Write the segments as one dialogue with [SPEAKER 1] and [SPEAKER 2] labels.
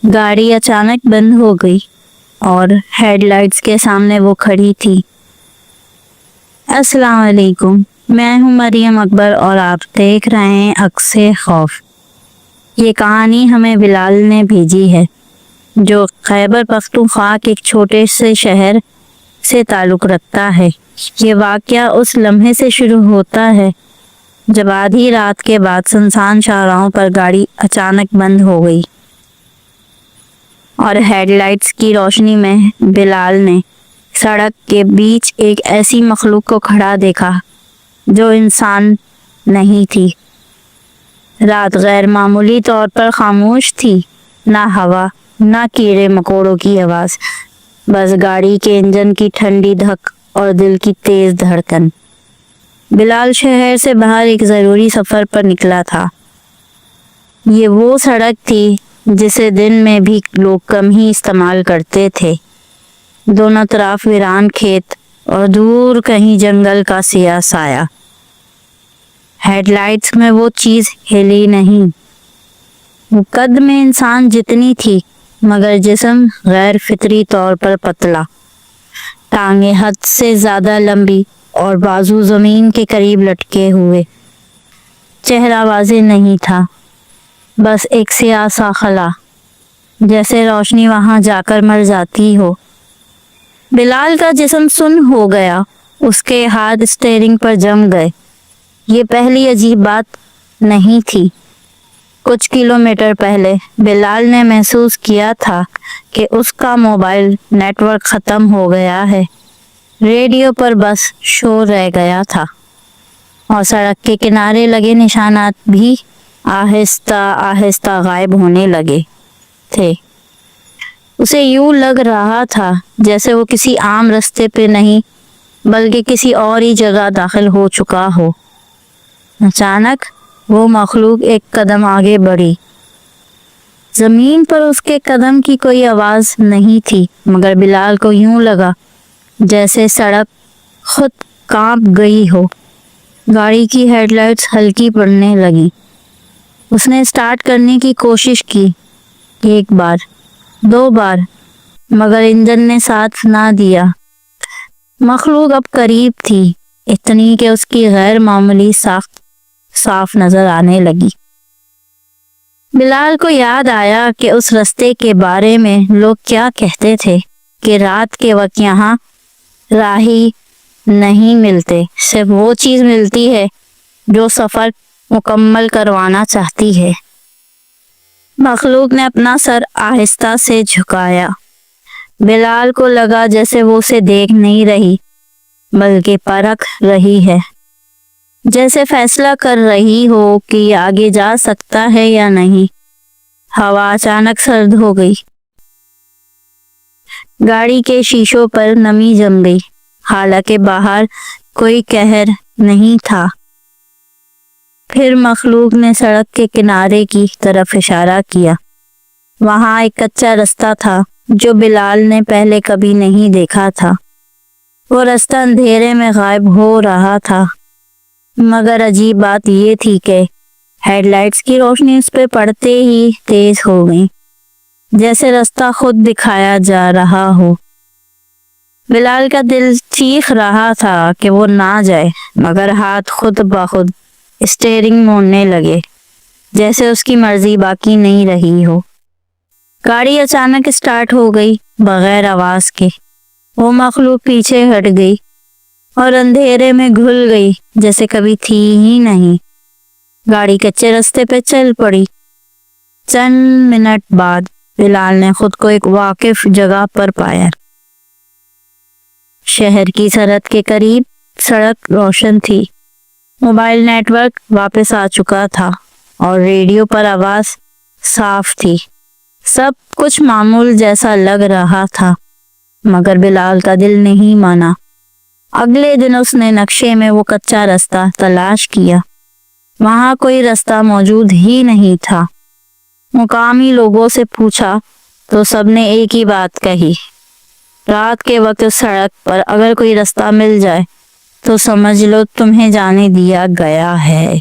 [SPEAKER 1] गाड़ी अचानक बंद हो गई और हेडलाइट्स के सामने वो खड़ी थी। अस्सलाम वालेकुम, मैं हूँ मरियम अकबर और आप देख रहे हैं अक्से खौफ। ये कहानी हमें बिलाल ने भेजी है, जो खैबर पख्तूनख्वा के एक छोटे से शहर से ताल्लुक़ रखता है। ये वाक़या उस लम्हे से शुरू होता है जब आधी रात के बाद सुनसान शाहराहों पर गाड़ी अचानक बंद हो गई और हेडलाइट्स की रोशनी में बिलाल ने सड़क के बीच एक ऐसी मखलूक को खड़ा देखा जो इंसान नहीं थी। रात गैर मामूली तौर पर खामोश थी, ना हवा ना कीड़े मकोड़ों की आवाज़, बस गाड़ी के इंजन की ठंडी धक और दिल की तेज़ धड़कन। बिलाल शहर से बाहर एक ज़रूरी सफ़र पर निकला था। ये वो सड़क थी जिसे दिन में भी लोग कम ही इस्तेमाल करते थे। दोनों तरफ वीरान खेत और दूर कहीं जंगल का सिया साया। हेडलाइट्स में वो चीज़ हिली नहीं। कद में इंसान जितनी थी, मगर जिस्म गैर फितरी तौर पर पतला, टांगे हद से ज़्यादा लंबी और बाजू ज़मीन के करीब लटके हुए। चेहरा वाज़ेह नहीं था, बस एक सियाह सा खला, जैसे रोशनी वहाँ जाकर मर जाती हो। बिलाल का जिस्म सुन्न हो गया, उसके हाथ स्टीयरिंग पर जम गए। ये पहली अजीब बात नहीं थी। कुछ किलोमीटर पहले बिलाल ने महसूस किया था कि उसका मोबाइल नेटवर्क ख़त्म हो गया है। रेडियो पर बस शोर रह गया था और सड़क के किनारे लगे निशानात भी आहिस्ता आहिस्ता गायब होने लगे थे। उसे यूं लग रहा था जैसे वो किसी आम रास्ते पे नहीं, बल्कि किसी और ही जगह दाखिल हो चुका हो। अचानक वो मखलूक एक कदम आगे बढ़ी। ज़मीन पर उसके कदम की कोई आवाज़ नहीं थी, मगर बिलाल को यूं लगा जैसे सड़क खुद कांप गई हो। गाड़ी की हेडलाइट्स हल्की पड़ने लगी। उसने स्टार्ट करने की कोशिश की, एक बार, दो बार, मगर इंजन ने साथ ना दिया। मखलूक अब करीब थी, इतनी कि उसकी गैर मामूली साख्त साफ नजर आने लगी। बिलाल को याद आया कि उस रास्ते के बारे में लोग क्या कहते थे कि रात के वक्त यहाँ राही नहीं मिलते, सिर्फ वो चीज़ मिलती है जो सफ़र मुकम्मल करवाना चाहती है। मखलूक ने अपना सर आहिस्ता से झुकाया। बिलाल को लगा जैसे वो उसे देख नहीं रही, बल्कि परख रही है, जैसे फैसला कर रही हो कि आगे जा सकता है या नहीं। हवा अचानक सर्द हो गई। गाड़ी के शीशों पर नमी जम गई, हालांकि बाहर कोई कहर नहीं था। फिर मखलूक ने सड़क के किनारे की तरफ इशारा किया। वहाँ एक कच्चा रास्ता था जो बिलाल ने पहले कभी नहीं देखा था। वो रास्ता अंधेरे में गायब हो रहा था, मगर अजीब बात ये थी कि हेडलाइट्स की रोशनी उस पर पड़ते ही तेज हो गई, जैसे रास्ता खुद दिखाया जा रहा हो। बिलाल का दिल चीख रहा था कि वो ना जाए, मगर हाथ खुद ब खुद स्टीयरिंग मोड़ने लगे, जैसे उसकी मर्जी बाकी नहीं रही हो। गाड़ी अचानक स्टार्ट हो गई, बगैर आवाज के। वो मखलूक पीछे हट गई और अंधेरे में घुल गई, जैसे कभी थी ही नहीं। गाड़ी कच्चे रास्ते पे चल पड़ी। चंद मिनट बाद बिलाल ने खुद को एक वाकिफ जगह पर पाया। शहर की सरहद के करीब सड़क रोशन थी। मोबाइल नेटवर्क वापस आ चुका था और रेडियो पर आवाज साफ थी। सब कुछ मामूल जैसा लग रहा था, मगर बिलाल का दिल नहीं माना। अगले दिन उसने नक्शे में वो कच्चा रास्ता तलाश किया। वहाँ कोई रास्ता मौजूद ही नहीं था। मुकामी लोगों से पूछा तो सबने एक ही बात कही, रात के वक्त सड़क पर अगर कोई रास्ता मिल जाए तो समझ लो तुम्हें जाने दिया गया है।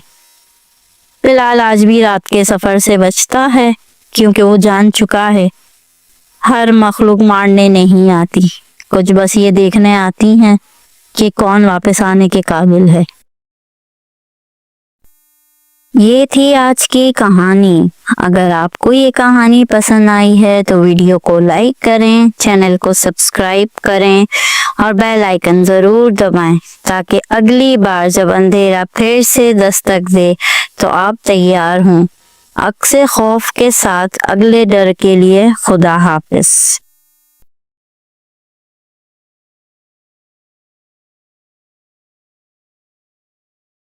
[SPEAKER 1] बिलाल आज भी रात के सफर से बचता है, کیونکہ وہ جان چکا ہے ہر مخلوق مارنے نہیں آتی، کچھ بس یہ دیکھنے آتی ہیں کہ کون واپس آنے کے قابل ہے۔ یہ تھی آج کی کہانی۔ اگر آپ کو یہ کہانی پسند آئی ہے تو ویڈیو کو لائک کریں، چینل کو سبسکرائب کریں اور بیل آئیکن ضرور دبائیں تاکہ اگلی بار جب اندھیرا پھر سے دستک دے تو آپ تیار ہوں۔ عکس خوف کے ساتھ اگلے ڈر کے لیے خدا حافظ۔